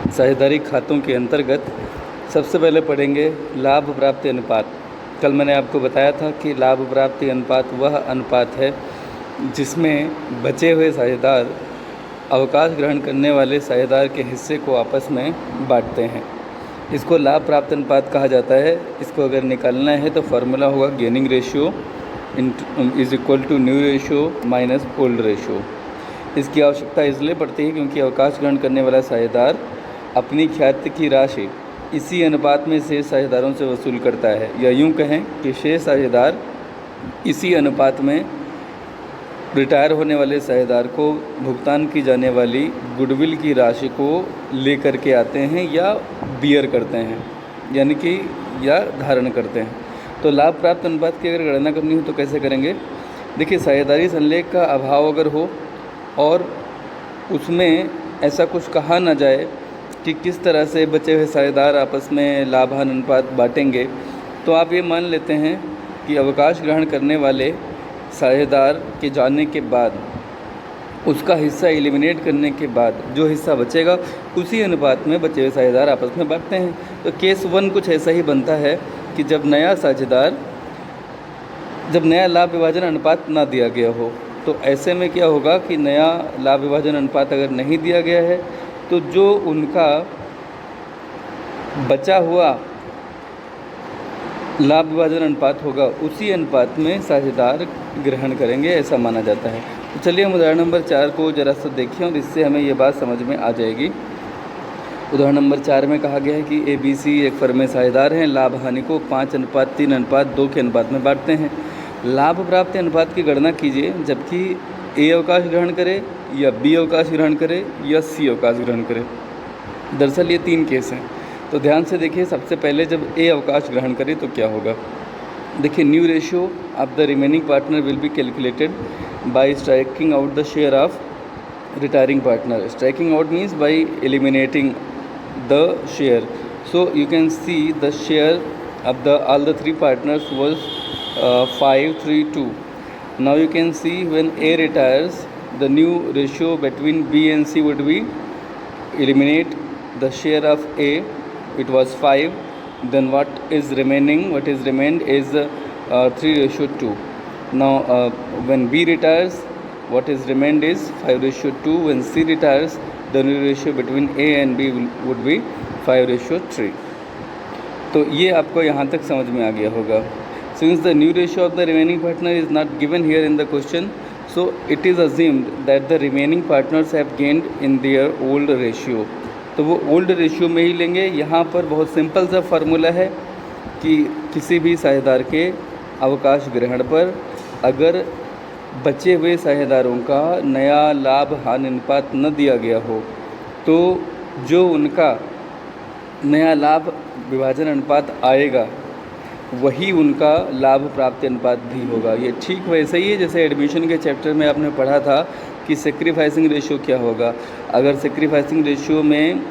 साझेदारी खातों के अंतर्गत सबसे पहले पढ़ेंगे लाभ प्राप्ति अनुपात। कल मैंने आपको बताया था कि लाभ प्राप्ति अनुपात वह अनुपात है जिसमें बचे हुए साझेदार अवकाश ग्रहण करने वाले साझेदार के हिस्से को आपस में बांटते हैं। इसको लाभ प्राप्त अनुपात कहा जाता है। इसको अगर निकालना है तो फार्मूला होगा gaining ratio is equal to new ratio minus old ratio. इसकी आवश्यकता इसलिए पड़ती है क्योंकि अवकाश ग्रहण करने वाला साझेदार अपनी ख्याति की राशि इसी अनुपात में शेष साझेदारों से वसूल करता है, या यूँ कहें कि शेष साझेदार इसी अनुपात में रिटायर होने वाले साझेदार को भुगतान की जाने वाली गुडविल की राशि को लेकर के आते हैं या बियर करते हैं, यानी कि या धारण करते हैं। तो लाभ प्राप्त अनुपात की अगर गणना करनी हो तो कैसे करेंगे? देखिए, साझेदारी संलेख का अभाव अगर हो और उसमें ऐसा कुछ कहा ना जाए कि किस तरह से बचे हुए साझेदार आपस में लाभान अनुपात बांटेंगे, तो आप ये मान लेते हैं कि अवकाश ग्रहण करने वाले साझेदार के जाने के बाद उसका हिस्सा एलिमिनेट करने के बाद जो हिस्सा बचेगा उसी अनुपात में बचे हुए साझेदार आपस में बांटते हैं। तो केस 1 कुछ ऐसा ही बनता है कि जब नया लाभ विभाजन अनुपात ना दिया गया हो, तो ऐसे में क्या होगा कि नया लाभ विभाजन अनुपात अगर नहीं दिया गया है तो जो उनका बचा हुआ लाभ विभाजन अनुपात होगा उसी अनुपात में साझेदार ग्रहण करेंगे, ऐसा माना जाता है। तो चलिए हम उदाहरण नंबर 4 को जरा सा देखें और इससे हमें ये बात समझ में आ जाएगी। उदाहरण नंबर 4 में कहा गया है कि ABC एक फर्म में साझेदार हैं, लाभ हानि को 5:3:2 के अनुपात में बांटते हैं। लाभ प्राप्ति अनुपात की गणना कीजिए जबकि A अवकाश ग्रहण करे या B अवकाश ग्रहण करे या C अवकाश ग्रहण करे। दरअसल ये 3 केस हैं, तो ध्यान से देखिए। सबसे पहले जब A अवकाश ग्रहण करे तो क्या होगा? देखिए, new ratio of the remaining partner will be calculated by striking out the share of retiring partner. Striking out means by eliminating the share. So you can see the share of all the 3 partners was 5:3:2. Now you can see when A retires, the new ratio between B and C would be eliminate the share of A, it was 5, then what is remained is 3:2. Now when B retires, what is remained is 5:2. When C retires, the new ratio between A and B would be 5:3. तो ये आपको यहाँ तक समझ में आ गया होगा। Since the new ratio of the remaining partner is not given here in the question, so it is assumed that the remaining partners have gained in their old ratio. तो वो ओल्ड रेशियो में ही लेंगे। यहाँ पर बहुत simple सा formula है कि किसी भी साझेदार के अवकाश ग्रहण पर अगर बचे हुए साझेदारों का नया लाभ हानि अनुपात न दिया गया हो तो जो उनका नया लाभ विभाजन अनुपात आएगा वही उनका लाभ प्राप्ति अनुपात भी होगा। ये ठीक वैसे ही है जैसे एडमिशन के चैप्टर में आपने पढ़ा था कि सेक्रीफाइसिंग रेशियो क्या होगा। अगर सेक्रीफाइसिंग रेशियो में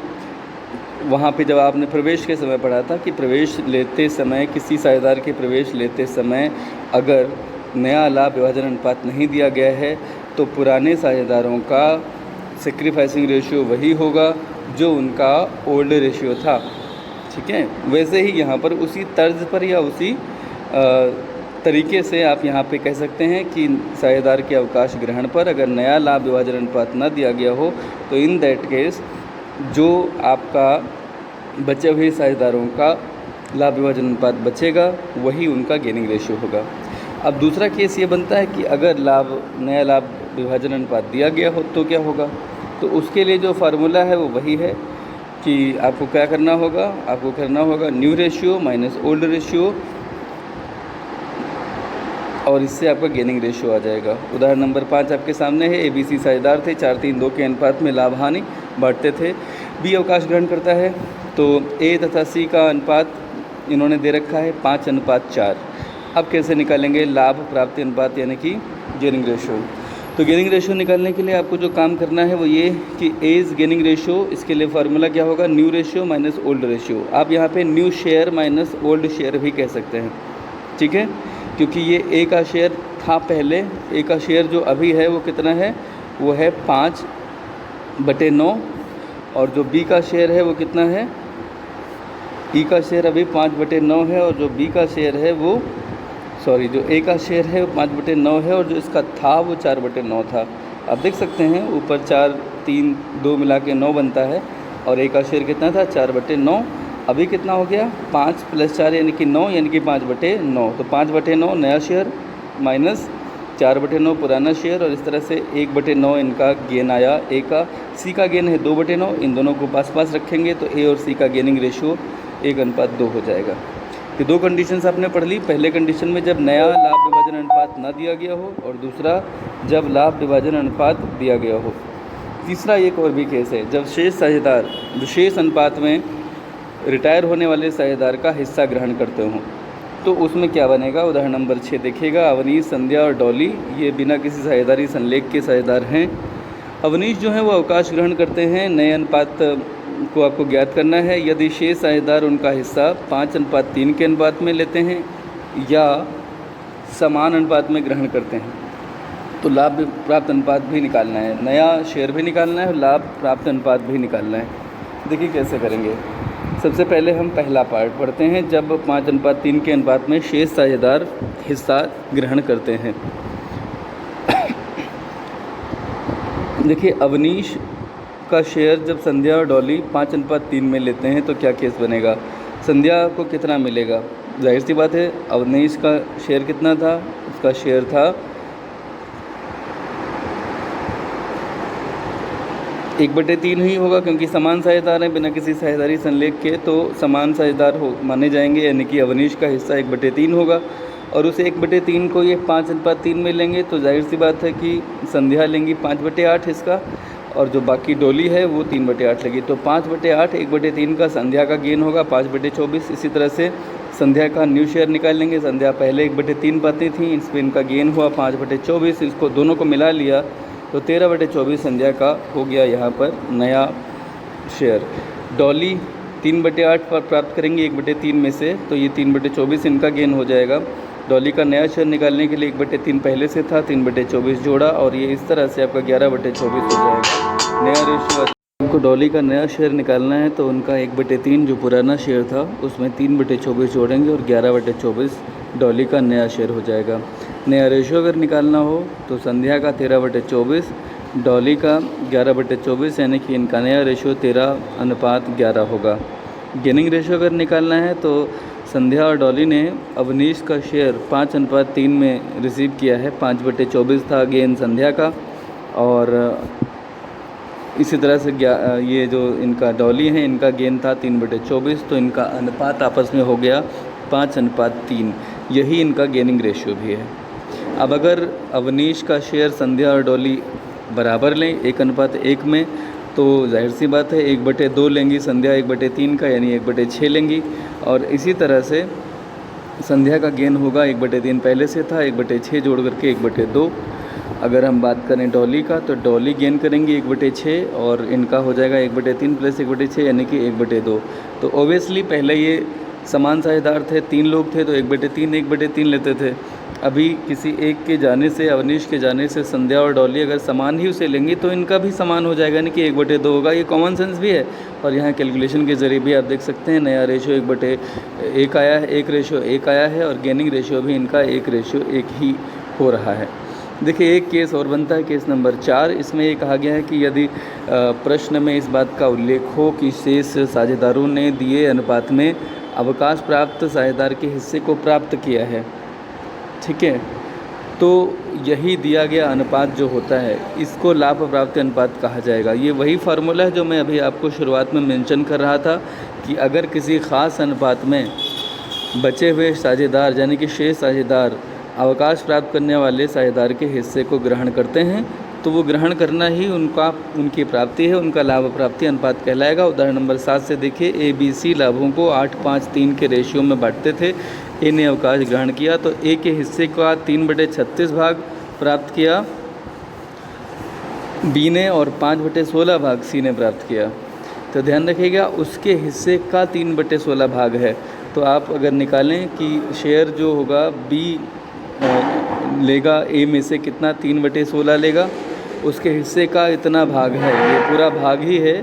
वहाँ पे जब आपने प्रवेश के समय पढ़ा था कि प्रवेश लेते समय किसी साझेदार के प्रवेश लेते समय अगर नया लाभ विभाजन अनुपात नहीं दिया गया है तो पुराने साझेदारों का सेक्रीफाइसिंग रेशियो वही होगा जो उनका ओल्ड रेशियो था। ठीक है, वैसे ही यहाँ पर उसी तर्ज पर या उसी तरीके से आप यहाँ पे कह सकते हैं कि साझेदार के अवकाश ग्रहण पर अगर नया लाभ विभाजन अनुपात न दिया गया हो तो इन दैट केस जो आपका बचे हुए साझेदारों का लाभ विभाजन अनुपात बचेगा वही उनका गेनिंग रेशियो होगा। अब दूसरा केस ये बनता है कि अगर नया लाभ विभाजन अनुपात दिया गया हो तो क्या होगा? तो उसके लिए जो फार्मूला है वो वही है कि आपको क्या करना होगा, आपको करना होगा new ratio minus old ratio और इससे आपका गेनिंग रेशियो आ जाएगा। उदाहरण नंबर 5 आपके सामने है। ABC साझेदार थे, 4:3:2 के अनुपात में लाभ हानि बांटते थे। B अवकाश ग्रहण करता है तो A तथा C का अनुपात इन्होंने दे रखा है 5:4। अब कैसे निकालेंगे लाभ प्राप्ति अनुपात यानी कि गेनिंग रेशियो? तो गेनिंग रेशियो निकालने के लिए आपको जो काम करना है वो ये कि एज गेनिंग रेशियो, इसके लिए फार्मूला क्या होगा? New ratio minus old ratio. आप यहाँ पे new share minus old share भी कह सकते हैं। ठीक है, क्योंकि ये ए का शेयर था पहले, ए का शेयर जो अभी है वो कितना है? वो है 5/9 और जो बी का शेयर है वो कितना है, ई का शेयर अभी 5/9 है, और जो बी का शेयर है वो जो ए का शेयर है वो 5/9 है, और जो इसका था वो 4/9 था। आप देख सकते हैं ऊपर 4, 3, 2 मिला के 9 बनता है, और ए का शेयर कितना था 4/9। अभी कितना हो गया 5 + 4 यानी कि 9, यानी कि 5/9। तो 5/9 नया शेयर माइनस 4/9 पुराना शेयर, और इस तरह से 1/9 इनका गेन आया ए का। सी का गेन है 2/9, इन दोनों को पास पास रखेंगे तो ए और सी का गेनिंग रेशियो 1:2 हो जाएगा। ये 2 कंडीशंस आपने पढ़ ली। पहले कंडीशन में जब नया लाभ विभाजन अनुपात ना दिया गया हो, और दूसरा जब लाभ विभाजन अनुपात दिया गया हो। तीसरा एक और भी केस है, जब शेष साझेदार विशेष अनुपात में रिटायर होने वाले साझेदार का हिस्सा ग्रहण करते हों, तो उसमें क्या बनेगा। उदाहरण नंबर 6 देखिएगा। अवनीश, संध्या और डॉली ये बिना किसी साझेदारी संलेख के साझेदार हैं। अवनीश जो है वो अवकाश ग्रहण करते हैं। नए अनुपात को आपको ज्ञात करना है। यदि शेष साझेदार उनका हिस्सा 5:3 के अनुपात में लेते हैं या समान अनुपात में ग्रहण करते हैं, तो लाभ प्राप्त अनुपात भी निकालना है। नया शेयर भी निकालना है और लाभ प्राप्त अनुपात भी निकालना है। देखिए कैसे करेंगे। सबसे पहले हम पहला पार्ट पढ़ते हैं, जब 5:3 के अनुपात में शेष साझेदार हिस्सा ग्रहण करते हैं। देखिए अवनीश का शेयर जब संध्या और डॉली 5:3 में लेते हैं तो क्या केस बनेगा। संध्या को कितना मिलेगा, जाहिर सी बात है अवनीश का शेयर कितना था, उसका शेयर था 1/3 ही होगा, क्योंकि समान साझेदार हैं बिना किसी साझेदारी संलेख के, तो समान साझेदार हो माने जाएंगे, यानी कि अवनीश का हिस्सा 1/3 होगा। और उसे 1/3 को ये 5:3 में लेंगे तो जाहिर सी बात है कि संध्या लेंगी 5/8 इसका, और जो बाकी डोली है वो 3/8 लगी। तो 5/8 1/3 का संध्या का गेन होगा 5/24। इसी तरह से संध्या का न्यू शेयर निकाल लेंगे। संध्या पहले 1/3 पाती थी, इस पर इनका गेन हुआ 5/24। इसको दोनों को मिला लिया तो 13/24 संध्या का हो गया यहाँ पर नया शेयर। डॉली 3/8 पर प्राप्त करेंगे 1/3 में से, तो ये 3/24 इनका गेन हो जाएगा। डॉली का नया शेयर निकालने के लिए 1/3 पहले से था, 3/24 जोड़ा, और ये इस तरह से आपका 11/24 हो जाएगा नया रेशियो। उनको डॉली का नया शेयर निकालना है तो उनका 1/3 जो पुराना शेयर था उसमें 3/24 जोड़ेंगे और 11/24 डॉली का नया शेयर हो जाएगा। नया रेशियो अगर निकालना हो तो संध्या का 13/24, डॉली का 11/24, यानी कि इनका नया रेशियो 13:11 होगा। गेनिंग रेशियो अगर निकालना है तो संध्या और डॉली ने अवनीश का शेयर 5:3 में रिसीव किया है। 5/24 था गेन संध्या का, और इसी तरह से ये जो इनका डॉली है इनका गेन था 3/24, तो इनका अनुपात आपस में हो गया 5:3। यही इनका गेनिंग रेशियो भी है। अब अगर अवनीश का शेयर संध्या और डॉली बराबर लें 1:1 में, तो जाहिर सी बात है 1/2 लेंगी संध्या 1/3 का, यानी 1/6 लेंगी। और इसी तरह से संध्या का गेन होगा 1/3 पहले से था, 1/6 जोड़ करके 1/2। अगर हम बात करें डॉली का, तो डॉली गेन करेंगी 1/6, और इनका हो जाएगा 1/3 + 1/6 यानी कि 1/2। तो ओबियसली पहले ये समान साझेदार थे, 3 लोग थे तो 1/3 लेते थे। अभी किसी एक के जाने से, अवनीश के जाने से संध्या और डॉली अगर समान ही उसे लेंगी तो इनका भी समान हो जाएगा, यानी कि 1/2 होगा। ये कॉमन सेंस भी है, और यहाँ कैलकुलेशन के ज़रिए भी आप देख सकते हैं नया रेशियो 1/1 आया है, 1 रेशियो 1 आया है, और गेनिंग रेशियो भी इनका 1 रेशियो 1 ही हो रहा है। देखिए एक केस और बनता है, केस नंबर 4। इसमें ये कहा गया है कि यदि प्रश्न में इस बात का उल्लेख हो कि शेष साझेदारों ने दिए अनुपात में अवकाश प्राप्त साझेदार के हिस्से को प्राप्त किया है, ठीक है, तो यही दिया गया अनुपात जो होता है इसको लाभ प्राप्ति अनुपात कहा जाएगा। ये वही फार्मूला है जो मैं अभी आपको शुरुआत में मेंशन कर रहा था कि अगर किसी ख़ास अनुपात में बचे हुए साझेदार यानी कि शेष साझेदार अवकाश प्राप्त करने वाले साझेदार के हिस्से को ग्रहण करते हैं तो वो ग्रहण करना ही उनकी प्राप्ति है, उनका लाभ प्राप्ति अनुपात कहलाएगा। उदाहरण नंबर 7 से देखिए, ABC लाभों को 8:5:3 के रेशियो में बांटते थे। ए ने अवकाश ग्रहण किया तो ए के हिस्से का 3/36 भाग प्राप्त किया बी ने, और 5/16 भाग सी ने प्राप्त किया। तो ध्यान रखिएगा उसके हिस्से का 3/16 भाग है। तो आप अगर निकालें कि शेयर जो होगा बी लेगा ए में से कितना, 3/16 लेगा, उसके हिस्से का इतना भाग है, ये पूरा भाग ही है।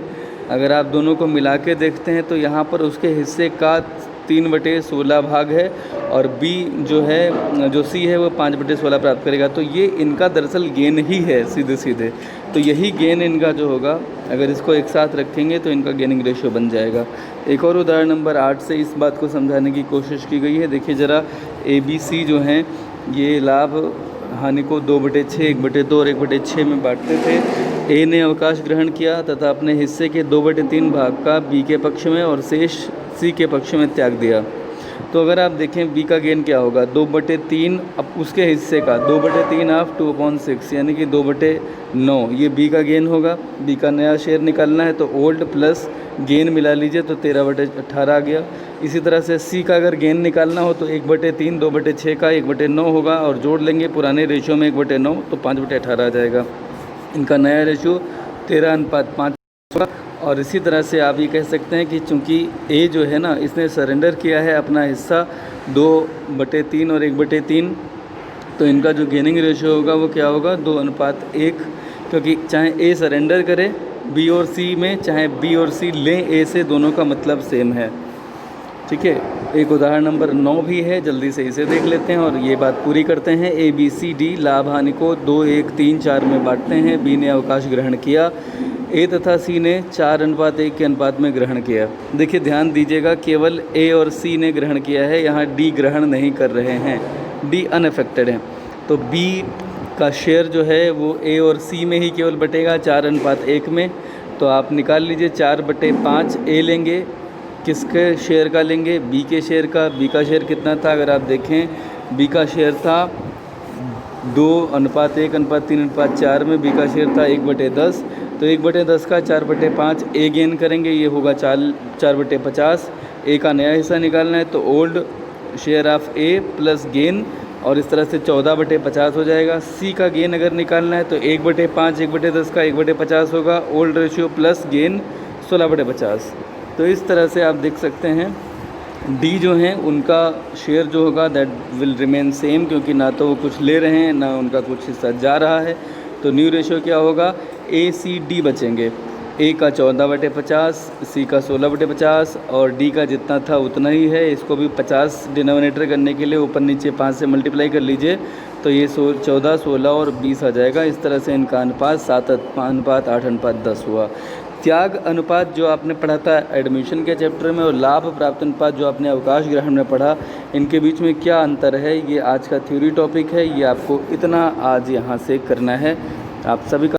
अगर आप दोनों को मिला के देखते हैं तो यहाँ पर उसके हिस्से का 3/16 भाग है और बी जो है, जो सी है, वो 5/16 प्राप्त करेगा। तो ये इनका दरअसल गेन ही है सीधे सीधे। तो यही गेन इनका जो होगा, अगर इसको एक साथ रखेंगे तो इनका गेनिंग रेशियो बन जाएगा। एक और उदाहरण नंबर 8 से इस बात को समझाने की कोशिश की गई है। देखिए ज़रा, ABC जो हैं ये लाभ हानि को 2/6, 1/2 और 1/6 में बांटते थे। ए ने अवकाश ग्रहण किया तथा अपने हिस्से के 2/3 भाग का बी के पक्ष में और शेष सी के पक्ष में त्याग दिया। तो अगर आप देखें बी का गेन क्या होगा, 2/3, अब उसके हिस्से का 2/3 ऑफ 2/6 यानी कि 2/9, ये बी का गेन होगा। बी का नया शेयर निकालना है तो ओल्ड प्लस गेन मिला लीजिए तो 13/18 आ गया। इसी तरह से सी का अगर गेन निकालना हो तो 1/3, 2/6 का 1/9 होगा और जोड़ लेंगे पुराने रेशियो में 1/9 तो 5/18 आ जाएगा। इनका नया रेशियो 13:5 होगा। और इसी तरह से आप ये कह सकते हैं कि चूँकि ए जो है ना, इसने सरेंडर किया है अपना हिस्सा 2/3 और 1/3, तो इनका जो गेनिंग रेशियो होगा वो क्या होगा, 2:1, क्योंकि चाहे ए सरेंडर करे बी और सी में, चाहे बी और सी लें ए से, दोनों का मतलब सेम है। ठीक है, एक उदाहरण नंबर 9 भी है, जल्दी से इसे देख लेते हैं और ये बात पूरी करते हैं। ABCD लाभ हानि को 2, 1, 3, 4 में बांटते हैं। बी ने अवकाश ग्रहण किया। ए तथा सी ने 4:1 के अनुपात में ग्रहण किया। देखिए ध्यान दीजिएगा, केवल ए और सी ने ग्रहण किया है, यहाँ डी ग्रहण नहीं कर रहे हैं, डी अनअफेक्टेड है। तो बी का शेयर जो है वो ए और सी में ही केवल बटेगा 4:1 में। तो आप निकाल लीजिए 4/5 ए लेंगे, किसके शेयर का लेंगे, बी के शेयर का। बी का शेयर कितना था, अगर आप देखें बी का शेयर था 2:1:3:4 में, बी का शेयर था 1/10। तो 1/10 का 4/5 ए गेन करेंगे, ये होगा 4/50। ए का नया हिस्सा निकालना है तो old share of A plus gain, और इस तरह से 14/50 हो जाएगा। सी का गेन अगर निकालना है तो 1/5, 1/10 का 1/50 होगा, ओल्ड रेशियो प्लस गेन 16/50। तो इस तरह से आप देख सकते हैं डी जो हैं उनका शेयर जो होगा दैट विल रिमेन सेम, क्योंकि ना तो वो कुछ ले रहे हैं ना उनका कुछ हिस्सा जा रहा है। तो न्यू रेशियो क्या होगा, ACD बचेंगे। ए का 14/50, सी का 16/50 और डी का जितना था उतना ही है। इसको भी 50 डिनोमिनेटर करने के लिए ऊपर नीचे 5 से मल्टीप्लाई कर लीजिए तो ये 14, 16 और 20 आ जाएगा। इस तरह से इनका अनुपात 7:8:10 हुआ। त्याग अनुपात जो आपने पढ़ा था एडमिशन के चैप्टर में और लाभ प्राप्त अनुपात जो आपने अवकाश ग्रहण में पढ़ा, इनके बीच में क्या अंतर है, ये आज का थ्योरी टॉपिक है। ये आपको इतना आज यहाँ से करना है। आप सभी का